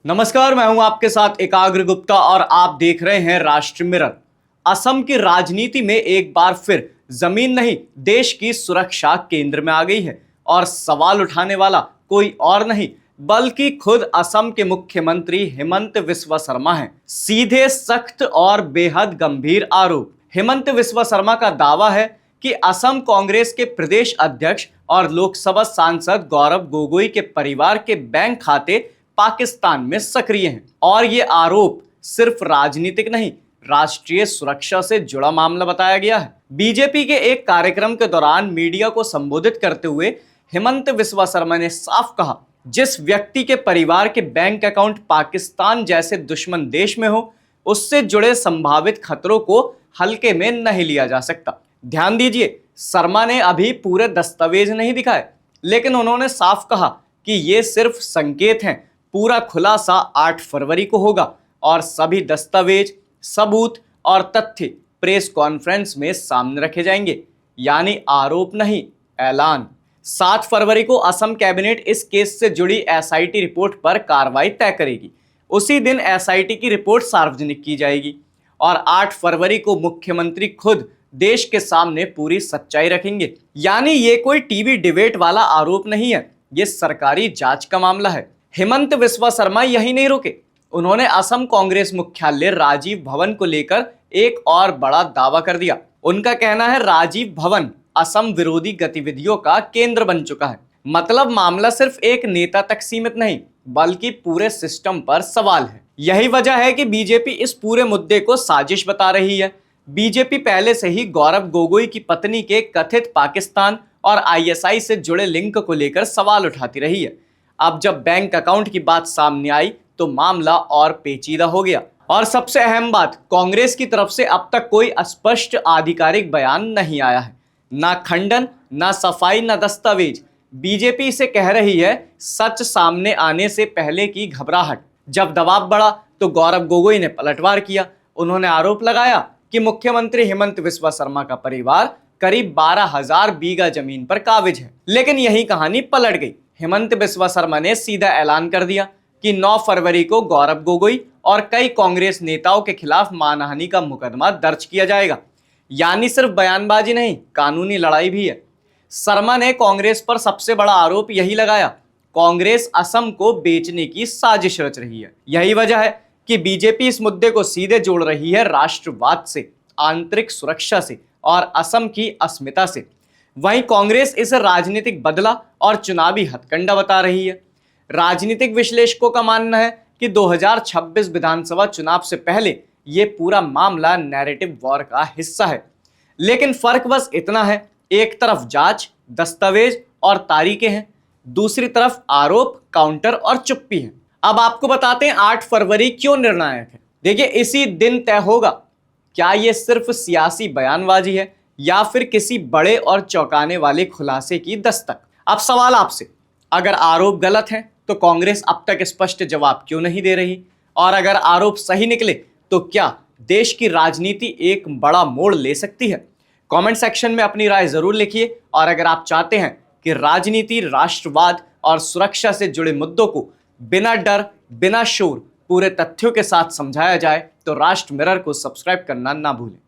नमस्कार, मैं हूं आपके साथ एकाग्र गुप्ता और आप देख रहे हैं राष्ट्र मिरर। असम की राजनीति में एक बार फिर जमीन नहीं, देश की सुरक्षा केंद्र में आ गई है और सवाल उठाने वाला कोई और नहीं बल्कि खुद असम के मुख्यमंत्री हेमंत बिस्वा शर्मा हैं। सीधे, सख्त और बेहद गंभीर आरोप। हेमंत बिस्वा शर्मा का दावा है कि असम कांग्रेस के प्रदेश अध्यक्ष और लोकसभा सांसद गौरव गोगोई के परिवार के बैंक खाते पाकिस्तान में सक्रिय हैं और ये आरोप सिर्फ राजनीतिक नहीं, राष्ट्रीय सुरक्षा से जुड़ा मामला बताया गया है। बीजेपी के एक कार्यक्रम के दौरान मीडिया को संबोधित करते हुए हेमंत बिस्वा शर्मा ने साफ कहा, जिस व्यक्ति के परिवार के बैंक अकाउंट पाकिस्तान जैसे दुश्मन देश में हो, उससे जुड़े संभावित खतरों को हल्के में नहीं लिया जा सकता। ध्यान दीजिए, शर्मा ने अभी पूरे दस्तावेज नहीं दिखाए, लेकिन उन्होंने साफ कहा कि ये सिर्फ संकेत हैं। पूरा खुलासा 8 फरवरी को होगा और सभी दस्तावेज, सबूत और तथ्य प्रेस कॉन्फ्रेंस में सामने रखे जाएंगे। यानी आरोप नहीं, ऐलान। 7 फरवरी को असम कैबिनेट इस केस से जुड़ी एसआईटी रिपोर्ट पर कार्रवाई तय करेगी। उसी दिन एसआईटी की रिपोर्ट सार्वजनिक की जाएगी और 8 फरवरी को मुख्यमंत्री खुद देश के सामने पूरी सच्चाई रखेंगे। यानी ये कोई टीवी डिबेट वाला आरोप नहीं है, ये सरकारी जांच का मामला है। हेमंत बिस्वा शर्मा यही नहीं रुके, उन्होंने असम कांग्रेस मुख्यालय राजीव भवन को लेकर एक और बड़ा दावा कर दिया। उनका कहना है, राजीव भवन असम विरोधी गतिविधियों का केंद्र बन चुका है। मतलब मामला सिर्फ एक नेता तक सीमित नहीं बल्कि पूरे सिस्टम पर सवाल है। यही वजह है कि बीजेपी इस पूरे मुद्दे को साजिश बता रही है। बीजेपी पहले से ही गौरव गोगोई की पत्नी के कथित पाकिस्तान और आईएसआई से जुड़े लिंक को लेकर सवाल उठाती रही है। अब जब बैंक अकाउंट की बात सामने आई तो मामला और पेचीदा हो गया। और सबसे अहम बात, कांग्रेस की तरफ से अब तक कोई स्पष्ट आधिकारिक बयान नहीं आया है, ना खंडन, ना सफाई, ना दस्तावेज। बीजेपी इसे कह रही है सच सामने आने से पहले की घबराहट। जब दबाव बढ़ा तो गौरव गोगोई ने पलटवार किया। उन्होंने आरोप लगाया कि मुख्यमंत्री हेमंत बिस्वा शर्मा का परिवार करीब 12,000 बीघा जमीन पर काबिज है। लेकिन यही कहानी पलट गई। हेमंत बिस्वा शर्मा ने सीधा ऐलान कर दिया कि 9 फरवरी को गौरव गोगोई और कई कांग्रेस नेताओं के खिलाफ मानहानि का मुकदमा दर्ज किया जाएगा। यानी सिर्फ बयानबाजी नहीं, कानूनी लड़ाई भी है। शर्मा ने कांग्रेस पर सबसे बड़ा आरोप यही लगाया, कांग्रेस असम को बेचने की साजिश रच रही है। यही वजह है कि बीजेपी इस मुद्दे को सीधे जोड़ रही है राष्ट्रवाद से, आंतरिक सुरक्षा से और असम की अस्मिता से। वहीं कांग्रेस इसे राजनीतिक बदला और चुनावी हथकंडा बता रही है। राजनीतिक विश्लेषकों का मानना है कि 2026 विधानसभा चुनाव से पहले ये पूरा मामला नैरेटिव वॉर का हिस्सा है। लेकिन फर्क बस इतना है, एक तरफ जांच, दस्तावेज और तारीखें हैं, दूसरी तरफ आरोप, काउंटर और चुप्पी है। अब आपको बताते हैं 8 फरवरी क्यों निर्णायक है। देखिए, इसी दिन तय होगा क्या ये सिर्फ सियासी बयानबाजी है या फिर किसी बड़े और चौंकाने वाले खुलासे की दस्तक। अब सवाल आपसे, अगर आरोप गलत हैं तो कांग्रेस अब तक स्पष्ट जवाब क्यों नहीं दे रही, और अगर आरोप सही निकले तो क्या देश की राजनीति एक बड़ा मोड़ ले सकती है? कमेंट सेक्शन में अपनी राय जरूर लिखिए। और अगर आप चाहते हैं कि राजनीति, राष्ट्रवाद और सुरक्षा से जुड़े मुद्दों को बिना डर, बिना शोर, पूरे तथ्यों के साथ समझाया जाए तो राष्ट्र मिरर को सब्सक्राइब करना ना भूलें।